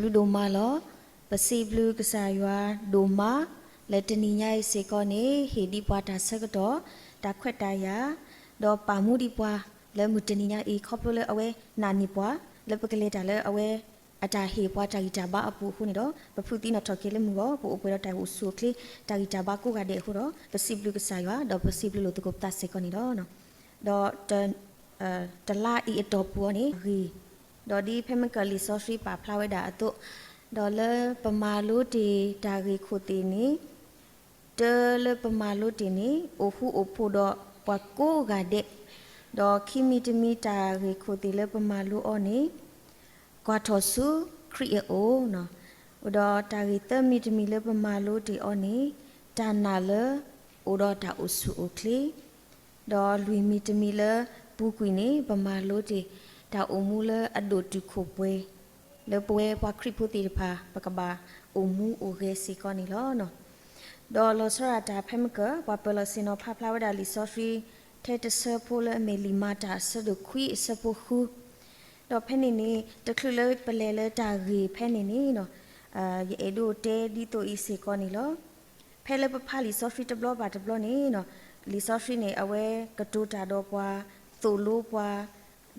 W ဒိုမာလောပစီဘလူကစားရွာဒိုမာလက်တနီညိုင်စေကောနေဟေဒီပွားတာဆက်ကတော့တာခွက်တာယာတော့ပါမှုဒီပွားလဲမှုတနီညိုင်အခေါပလို့လဲအဝဲနာနီပွားလဲပကလေးတာလဲအဝဲအတာဟေပွားတာဂီတာဘာအပူခုနေတော့ပဖူတီနော်ထော်ကေလဲမှုတော့ပို့အပွဲတော့တိုင်ဟုဆူကလေးတာဂီတာဘာကိုကတဲ့ခုတော့ပစီဘလူကစားရွာတော့ပစီဘလူလို့တကုပ်တာစေကောနေတော့နော်တော့တလာဤအတော်ပူနေရီဒေါ်ဒီဖဲမကလီဆော့ဖရီပါဖလာဝဲတာအတုဒေါ်လပမာလို့တီတာဂီခိုတီနီတဲလပမာလို့တီနီအိုဖူအိုဖိုတော့ပကိုကတဲ့ဒေါ်ခီမီတမီတာဂီခိုတီလပမာလို့အော်နီကွာထော်ဆူခရီအိုနော်ဒေါ်တာဂီတမီတမီလပမာလို့တီအော်နီတာနာလအိုတော့တာအိုဆူအိုကလီဒေါ်လူမီတမီလပူကွီနီပမာလို့တီတာအုံမူလအဒိုတူခိုပွဲလေပွဲပွားခရစ်ဖူတီဖာပကဘာအုံမူအိုဂေစီကောနီလောနော်ဒေါ်လောဆရာတာဖဲမကပပလစင်နောဖဖလာဝဒါလီဆိုဖီထဲတဆပိုလအမေလီမာတာဆဒခွီစပိုခူဒေါ်ဖဲနေနေတခလပလဲလဲတာဂီဖဲနေနေနော်ယေဒိုတဲဒီတိုအီစီကောနီလောဖဲလဲပဖာလီဆိုဖီတဘလဘာတဘလနေနော်လီဆိုဖီနေအဝဲကတူတာတော့ပွားသိုလိုပွား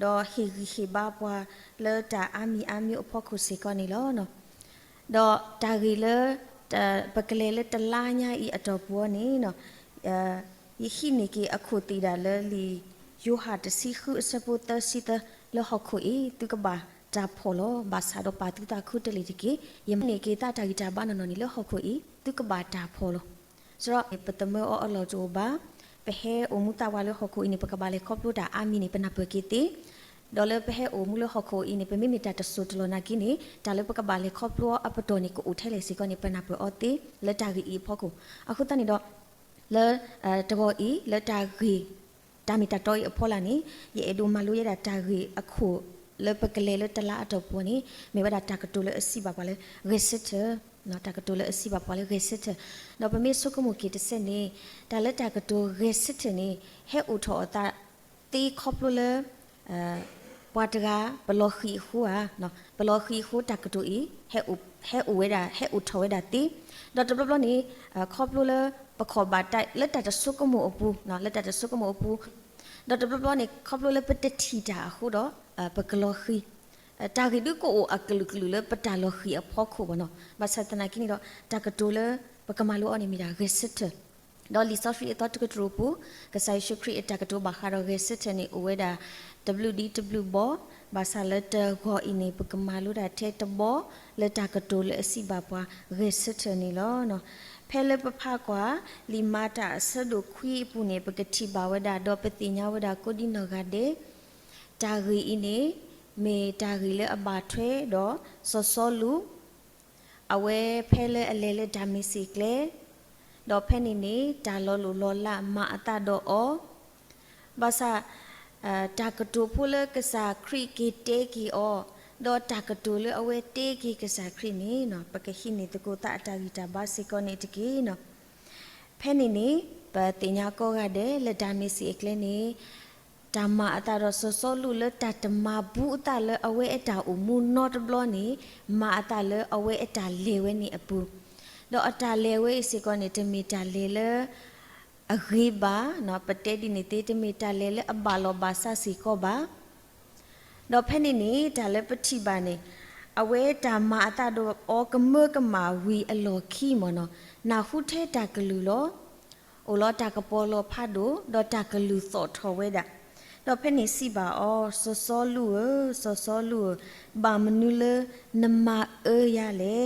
တော့ဟီဘာပွားလဲတာအမီအဖို့ခုစီကောနီလောနော်တော့တာဂီလဲပကလေးလဲတလာညာဤအတော်ပွားနေနော်ယခိနေကအခုတီတာလဲလီယိုဟာတစီခုစပုတစီတလဟခုဤသူကဘာတာဖော်လောဘာသာတော့ပါတူတာခုတလီတကယမနေကတာတာဂီတာဘာနော်နီလဟခုဤသူကဘာတာဖော်လောဆိုတော့ပတမေအော်လောဂျိုဘာပဟဲအမှုတာဝါလဟခုအင်းပကဘာလေခေါပလိုတာအမီနေပနာပကီတီဒေါ်လပဟဲအမှုလဟခုအင်းပမီမီတာတဆူတလနာကီနေတာလပကဘာလေခေါပလိုအပတိုနီကိုဦးထဲလေစီကနေပနာပအော်တီလက်တာဂီအီဖောကိုအခုတန်နေတော့လဲတဘောအီလက်တာဂီတာမီတာတော့အဖောလာနေရေအဒူမလူရတာတာဂီအခုလပကလေလတလာအတော့ပေါ်နေမေဝဒတာကတူလအစီပါပါလေရစ်စစ်နော်တာကတူလအစီပါပါလေရစ်စစ်တော့ပမေဆုကမှုကီတစနေတာလက်တာကတူရစ်စစ်နေဟဲဥထောတာတီခေါပလိုလပွားတကဘလောခီဟူอ่ะเนาะบลอขีโคตะกะตุอีเฮอุเวดาเฮอุทเวดาติดอตบลนี่คอบโลเลปะขอบาไตละตะสุกโมอปูเนาะละตะสุกโมอปูดอตบลนี่คอบโลเลปะตะทีตาฮูดอปะกลอขีตากิดุโกอะกลุกลุเลปะตาลอขีอพอโคบ่เนาะบาสัตนากินี่ดอตะกะตุเลปะกะมาโลอนี่มีดาเรสิตดอลิซอฟรีตอตกะตรูปูกะไซชุครีตะกะตุบาคาโรเรสิตนี่อุเวดาWDW ဘောဘာသာလက်တခေါ်အင်းနေပကမာလို့တာထဲတဘောလက်တာကတိုလက်အစီပါပွားရေစတနေလောနော်ဖဲလက်ပဖကွာလီမာတာဆဒုခွီပူနေပကတိဘာဝဒဒေါပတိညာဝဒကိုဒီနောကတဲ့တာဂီအင်းနေမေတာဂီလက်အပါထွဲတော့စောလူအဝဲဖဲလက်အလဲလက်ဓာမီစီကလေတော့ဖဲနေနေတာလောလူလောလာမအတတော့အောဘာသာတာကတူဖူလကစားခရီကီတေကီအောဒေါ်တာကတူလအဝဲတေကီကစားခရီနေနော်ပကခိနေတကိုတာအတာဂီတာဘာစီကောနေတကီနော်ဖဲနေနေပတင်ညာကောကတဲ့လက်ဒါမီစီအကလနေဓမ္မအတာတော့စောလူလတတမဘူးအတာလအဝဲအတာအမှုနော့တဘလနေမအတာလအဝဲအတာလေဝဲနေအပူဒေါ်အတာလေဝဲစီကောနေတမီတာလေလအဂိဘာနော်ပတဲဒီနေတေတမီတာလေအဘာလောဘာဆာစီကောဘာတော့ဖဲနေနေတာလေပတိပါနေအဝဲတာမအတာတော့အောကမကမာဝီအလောခီမနော်နာဟုထဲတာကလူလောအိုလောတာကပေါ်လောဖတ်တော့တာကလူသောထော်ဝဲတာတော့ဖဲနေစီပါအောစောလူဘာမနူလနမအေရလေ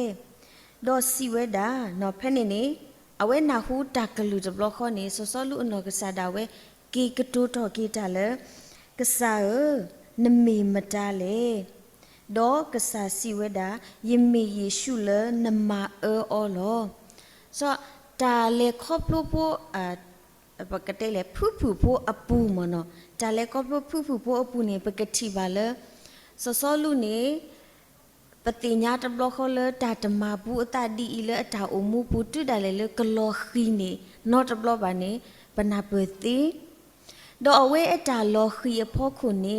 တော့စီဝဲတာနော်ဖဲနေအဝဲနာဟုတာကလူတဘလခေါနေစောလူအနော်ကစားတာဝဲကီကတိုတော်ကီတာလေကစားနမီမတာလေဒေါကစားစီဝဲတာယမီယေရှုလနမအောလောစောတာလေခေါပလိုပိုပကတဲ့လေဖူပိုအပူမနော်တာလေခေါပလိုဖူပိုအပူနေပကတိပါလေစောလူနေပတိညာတဘလခေါ်လတာတမဘူးအတဒီအီလအတာအမှုပူတူတယ်လေကလောခီနေနော့တဘလပါနေပနာပတိဒေါ်အဝဲအတာလောခီအဖို့ခုနေ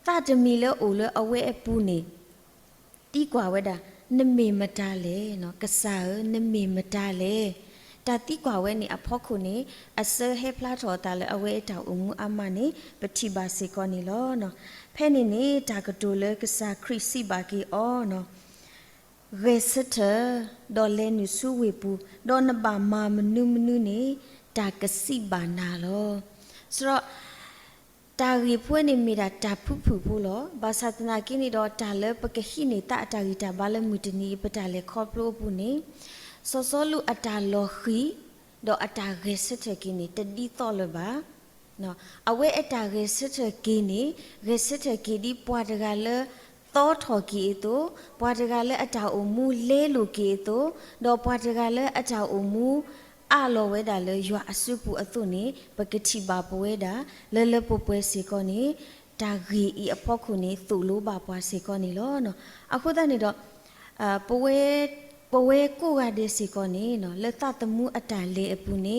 တတမီလေအိုလေအဝဲအပူနေ တီကွာဝဲတာနမေမတာလေနော်ကစားနမေမတာလေတာတီကွာဝဲနေအဖို့ခုနေအစဟေဖလာထော်တာလေအဝဲတောင်အမှုအမနေပတိပါစေကောနေလောနော်ဖဲနေနေတာကတိုလေကစားခရစ်စီပါကီအောနော်ရေစတာဒေါ်လဲနုစုဝေပူဒေါ်နဘာမာမနုမနုနေတာကစီဘာနာလောဆိုတော့တာရီဖွင့်နေမိတာတာဖူဖူဖို့လောဘာသာတနာကိနေတော့တာလပကခိနေတာအတာရီတာဘာလမူတနီပတာလေခေါပလိုဘူးနေစောစောလူအတာလောခီတော့အတာရေစတဲ့ကိနေတတိတော်လပါနော်အဝဲအတာရေစတဲ့ကိနေရေစတဲ့ကိဒီပွားတကလေသောထော်ကီတိုပွားတကလေအတာအမူလဲလူကီတိုတော့ပွားတကလေအတာအမူအလောဝဲတာလေရွာအစုပူအသွနေပကတိပါပွဲတာလဲလဲပပွဲစီကောနေတာဂီအဖို့ခုနေသူလိုပါပွားစီကောနေလောနော်အခုတည်းနေတော့ပွဲကိုကတဲ့စီကောနေနော်လက်သတမှုအတန်လေးအပူနေ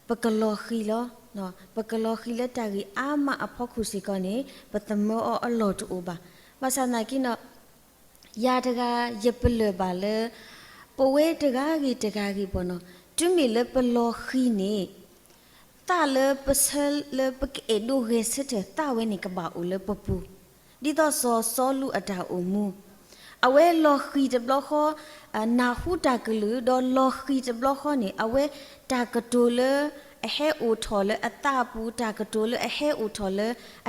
ပကလောခီလောနော်ပကလောခီလက်တာဂီအာမအဖို့ခုစီကောနေပတမောအလောတူပါမဆနာကိနော်ယာတကရပလပါလေပွဲတကကြီးပေါ့နော်တူမီလပလောခီနေတာလပစလပကေဒိုရေစတဲ့တာဝဲနေကပါဦးလပပူဒီတော့စောလူအတာအမှုအဝဲလောခီတဘလခောနာဟုတာကလူတော့လောခီတဘလခောနေအဝဲတာကတိုလအဟဲအိုထော်လအတာပူတာကတိုလအဟဲအိုထော်လ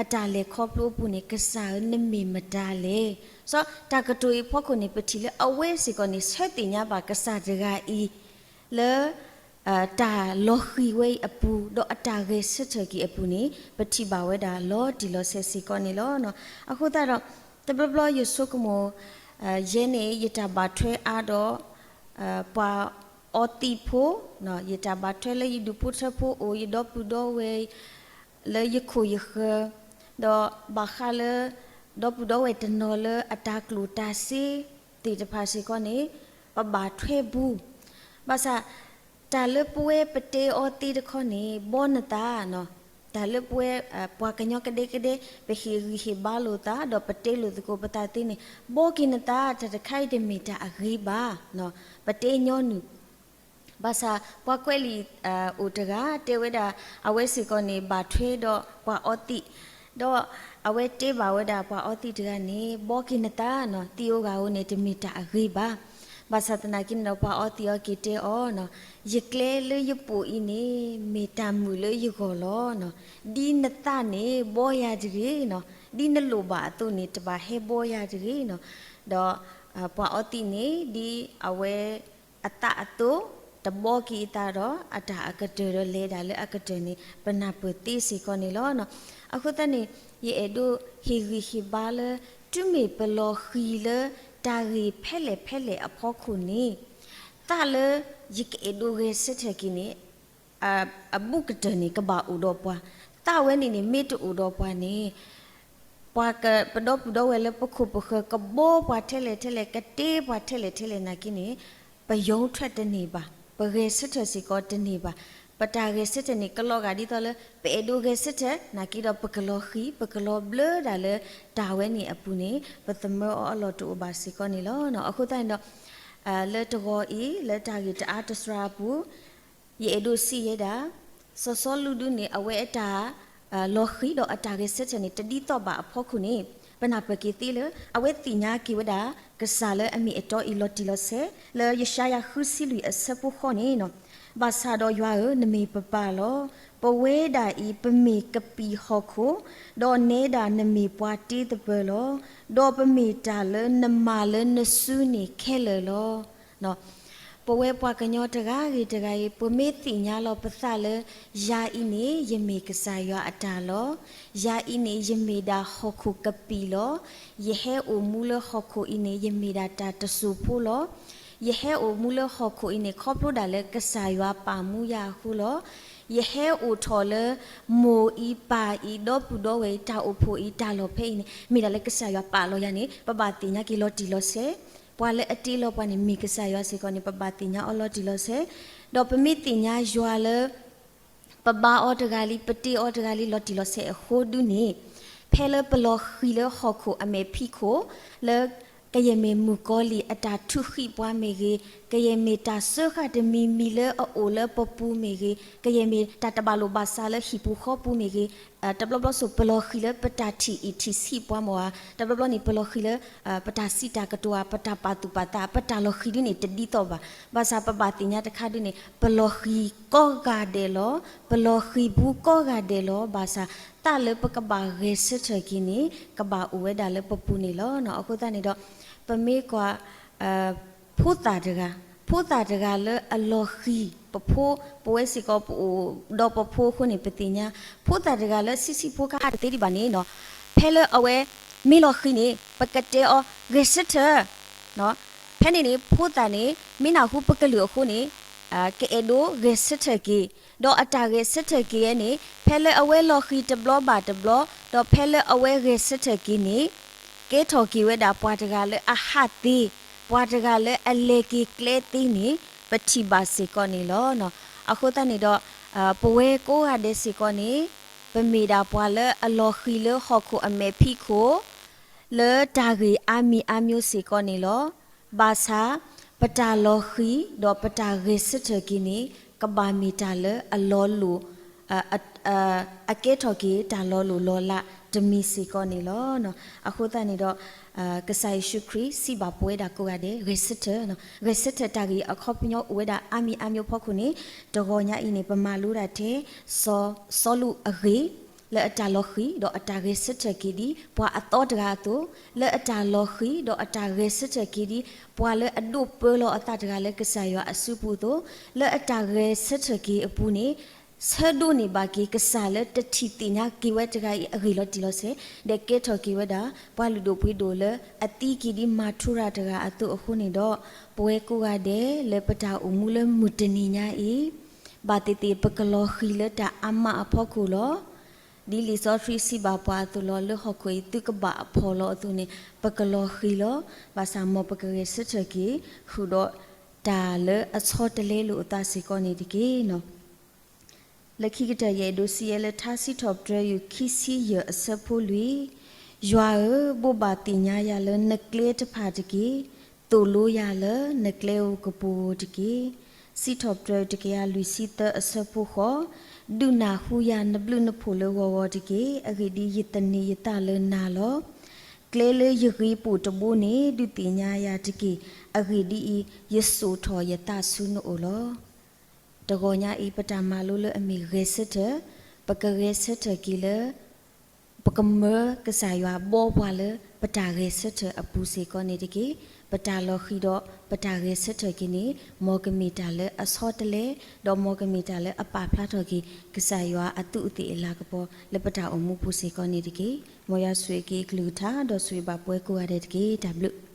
အတာလေခေါပလိုပူနေကစားနမေမတာလေစောတာကတိုဖို့ကိုနေပတိလေအဝဲစီကိုနေဆက်တင်ညာပါကစားတကဤလေတာလောခီဝဲအပူတော့အတာရေစစ်ချကီအပူနေပတိပါဝဲတာလောဒီလောဆက်စီကောနေလောနော်အခုတော့တဘဘလယဆုကမောရဲနေရတာဘာထွဲအားတော့ပွာအော်တီဖိုနော်ရတာဘာထွဲလေဒူပုထဖိုအိုရတော့ပူတော့ဝဲလေယခုယခတော့ဘာခါလေတော့ပူတော့ဝဲတနော်လေအတာကလူတာစီတီတဖာစီကောနေပဘာထွဲဘူးဘာသာတာလပွဲပတေအော်တီတခေါနေဘောနတာနော်တာလပွဲပွာကညောကဒေပဟီဘာလိုတာတော့ပတေလိုတကိုပတာတင်းနေဘောကိနတာတခိုင်တမီတာအဂိဘာနော်ပတေညောနုဘာသာပွာကွဲလီအိုတကတေဝဒအဝဲစီကောနေဘာထွေးတော့ပွာအော်တီတော့အဝဲတေဘာဝဒပွာအော်တီတကနေဘောကိနတာနော်တီယိုဂါဟိုနေတမီတာအဂိဘာဘာသာတနာကိနောပါအော်တီယကီတေအောနော်ယကလေလေယပူအင်းနေမေတ္တာမူလေယကောလောနော်ဒီနတနေဘောရကြီးနော်ဒီနလိုပါအတုနေတပါဟေဘောရကြီးနော်တော့ပွာအော်တီနေဒီအဝဲအတအတုတဘောကီတာတော့အတာအကတေရလေဒါလေအကတေနေပနာပတိစီကောနေလောနော်အခုတနေယေအဒိုဟီဟီဘာလေတူမေပလောခီလေတာရီဖဲလေအဖို့ခုနေတာလေယကေဒိုရေစတဲ့ကိနေအဘုကတနေကဘာဥတော့ပွားတာဝဲနေနေမေတူဥတော့ပွားနေပွားကပတော့ပတော့ဝဲလေပခုပခကဘောပွားထဲလေကတေးပွားထဲလေနာကိနေပယုံထွက်တနေပါပရေစတဲ့စီကောတနေပါပတာရေစတဲ့နေကလောကဒီတော့လေပေဒိုရေစတဲ့နာကိတော့ပကလောခီပကလောဘလဒါလေတာဝဲနေအပူနေပသမောအလောတူဘာစီကောနေလောနော်အခုတိုင်တော့လက်တော်ဤလက်တာကြီးတအားတစရာဘူးရေဒိုစီရတာစောလူဒုနေအဝဲအတာလောခီတော့အတာရေစတဲ့နေတတိတော့ပါအဖို့ခုနေပနာပကီတီလေအဝဲတိညာကိဝဒါကစားလေအမီအတော်ဤလောတီလောဆဲလေယရှာယာခုစီလူအစပုခေါနေနော်ဘာသာတော့ရွာနမေပပလောပဝဲဒါဤပမေကပီဟောခုဒေါ်နေတာနမေပွားတီးတပလောဒေါ်ပမေတာလနမလနဆုနေခဲလလောနော်ပဝဲပွားကညောတကားကြီးပမေတိညာလောပသလယာဤနေယမေကစားရွာအတာလောယာဤနေယမေဒါဟောခုကပီလောယဟဲအိုမူလဟောခုဤနေယမေဒါတာတဆူဖိုလောယဟဲအိုမူလဟောခုဤနေခေါပလိုဒါလေကစားရွာပါမှုရခုလောယဟဲအိုထော်လေမိုဤပါဤတော့ပူတော့ဝဲတာအိုဖိုဤတာလောဖိနေမိဒါလေကစားရွာပါလောရနေပပတိညာကီလောတီလောဆေပွာလေအတီလောပွားနေမိကစားရွာစေကောနေပပတိညာအော်လောတီလောဆေတော့ပမိတိညာရွာလေပပအော်တကလီပတိအော်တကလီလောတီလောဆေဟိုဒူနေဖဲလေပလောခီလေဟောခုအမေဖိခိုလေ ကယမေမူကောလီအတာထုခိပွားမေကေကယမေတာဆခတ်မီမီလေအိုလေပပူမေကေကယမေတာတဘလိုဘာဆာလေဟီပူခောပူမေကေတဘလဘလဆိုပလောခိလေပတာတီအီတီစီပွားမောတဘလဘလနီပလောခိလေပတာစီတာကတောပတာပါတူပတာပတာလောခိဒီနေတဒီတော့ဘာသာပပတိညာတခါဒီနေပလောခိကောဂါဒေလောပလောခိဘူးကောဂါဒေလောဘာသာတာလေပကဘာရေစချကီနီကဘာဥဝဲဒါလေပပူနေလောနော်အခုတနေတော့ပမေကွာဖိုးတာတကလေအလောခီပဖိုးပွဲစီကောတော့ပဖိုးခုနေပတိညာဖိုးတာတကလေစီဖိုးကတ်တေဒီဘာနေနော်ဖဲလေအဝဲမီလောခီနေပကတဲ့အောဂက်စတာနော်ဖဲနေဖိုးတာနေမင်းနာဟုပကလူခုနေကဲဒိုဂက်စတာကီတော့အတာဂက်စတာကီရဲ့နေဖဲလေအဝဲလောခီတဘလဘာတဘလတော့ဖဲလေအဝဲဂက်စတာကီနေကဲထော်ကီဝဲတာပွားတကလည်းအဟတ်တီပွားတကလည်းအလေကီကလေတီနေပတိပါစီကောနေလောနော်အခုတနေတော့ပဝဲကိုဟာတဲ့စီကောနေပမီတာပွားလဲအလောခီလဲဟော့ခုအမေဖီခိုလဲတာဂီအာမီအမျိုးစီကောနေလောဘာသာပတာလောခီတော့ပတာဂေစစ်တကီနေကဘာမီတာလဲအလောလူအကဲထော်ကီတာလောလူလောလာဒမီစီကောနေလောနော်အခုတန်နေတော့ကဆိုင်ရှုခရီစီဘာပွဲတာကိုရတဲ့ resetter နော် resetter တာကြီးအခေါပညောဝဲတာအမီအမျိုးဖောက်ခုနေတကောညာအင်းနေပမာလူတာတဲ့စောလူအခေလဲအတာလောခီတော့အတာ resetter ကီဒီဘွာအတော်တကားတူလဲအတာလောခီတော့အတာ resetter ကီဒီဘွာလဲအဒုပလောအတာတကားလဲကဆိုင်ရအစုပူတော့လဲအတာ resetter ကီအပူနေဆဒိုနေဘာကီကစားလက်တတိတင်ညာကီဝဲတကီအဂီလော်တီလောဆေဒက်ကဲထော်ကီဝဲတာဘွာလူဒိုပွေးဒိုလအတီကီဒီမာထူရာတကအတုအခုနေတော့ပွဲကိုကတဲ့လေပတာအမှုလမူတနီညာဤဘာတီတီပကလောခီလတာအမအဖို့ခုလောဒီလီဆော့ဖရီစီဘာပွားတူလောလဟခွေတုကဘာအဖော်လောသူနေပကလောခီလောဘာသာမောပကရေစချကီခုတော့ဒါလအစောတလေးလို့အတာစီကောနေဒီကေနော်လက်ခိကတရဲ့ဒိုစီရဲ့လက်ထားစီထော့ပဒရယူခီစီရအစဖိုလူရွာဘောဘာတင်ညာရလနကလေတဖာတကီတူလိုရလနကလေကပူတကီစီထော့ပဒရတကရလူစီတအစဖိုခောဒုနာဟူရနဘလူနဖိုလဝဝတကီအဂီဒီယတနီယတလနာလောကလေလေယဂီပူတဘူနေဒုတင်ညာရတကီအဂီဒီယဆုထောယတဆုနိုလောတကောညာဤပတမလိုလအမီရေစတဲ့ပကရေစတဲ့ကီလပကမကစားရွာဘောဘွာလပတာရေစတဲ့အပူစီကောနေတကီပတာလောခီတော့ပတာရေစတဲ့ကီနေမော်ဂမီတာလအစောတလေတော့မော်ဂမီတာလအပဖလာတော့ကီကစားရွာအတုအတိအလာကပေါ်လပတာအမှုပူစီကောနေတကီမောရဆွေကီဂလူတာတော့ဆွေပါပွဲကိုရတဲ့တကီ W